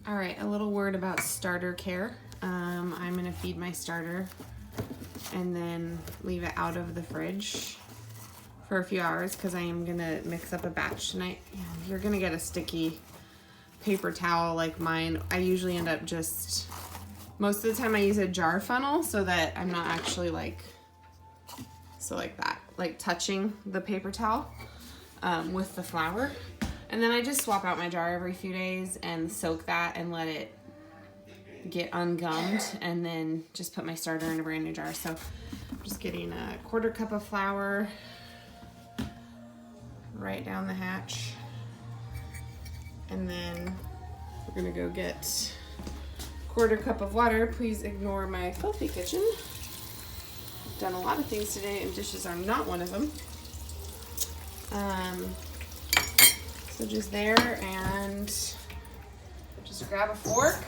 All right, a little word about starter care. I'm gonna feed my starter and then leave it out of the fridge for a few hours because I am gonna mix up a batch tonight. You're gonna get a sticky paper towel like mine. I usually end up just, most of the time I use a jar funnel so that I'm not actually like that, like touching the paper towel with the flour. And then I just swap out my jar every few days and soak that and let it get ungummed, and then just put my starter in a brand new jar. So I'm just getting a 1/4 cup of flour right down the hatch. And then we're gonna go get 1/4 cup of water. Please ignore my filthy kitchen. I've done a lot of things today and dishes are not one of them. So just there, and just grab a fork.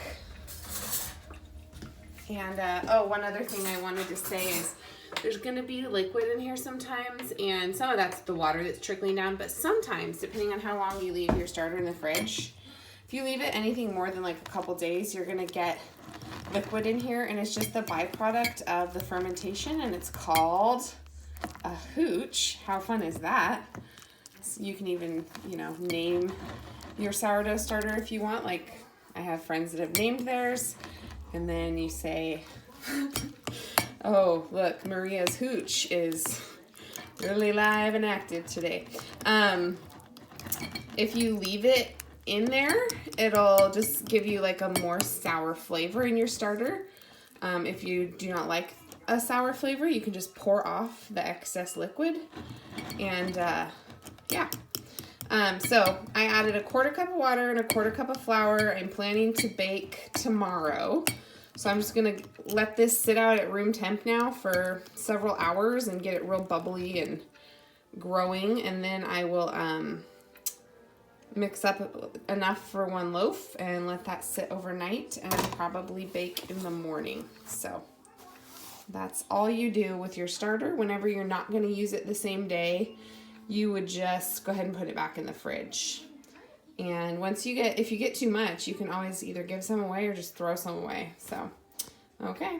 And oh, one other thing I wanted to say is there's gonna be liquid in here sometimes, and some of that's the water that's trickling down, but sometimes, depending on how long you leave your starter in the fridge, if you leave it anything more than like a couple days, you're gonna get liquid in here, and it's just the byproduct of the fermentation, and it's called a hooch. How fun is that? So you can even, you know, name your sourdough starter if you want. Like, I have friends that have named theirs, and then you say, oh, look, Maria's hooch is really live and active today. If you leave it in there, it'll just give you like a more sour flavor in your starter. If you do not like a sour flavor, you can just pour off the excess liquid. And yeah. So I added a 1/4 cup of water and a 1/4 cup of flour. I'm planning to bake tomorrow. So I'm just gonna let this sit out at room temp now for several hours and get it real bubbly and growing. And then I will mix up enough for 1 loaf and let that sit overnight and probably bake in the morning. So that's all you do with your starter. Whenever you're not gonna use it the same day, you would just go ahead and put it back in the fridge. And once if you get too much, you can always either give some away or just throw some away. So, okay.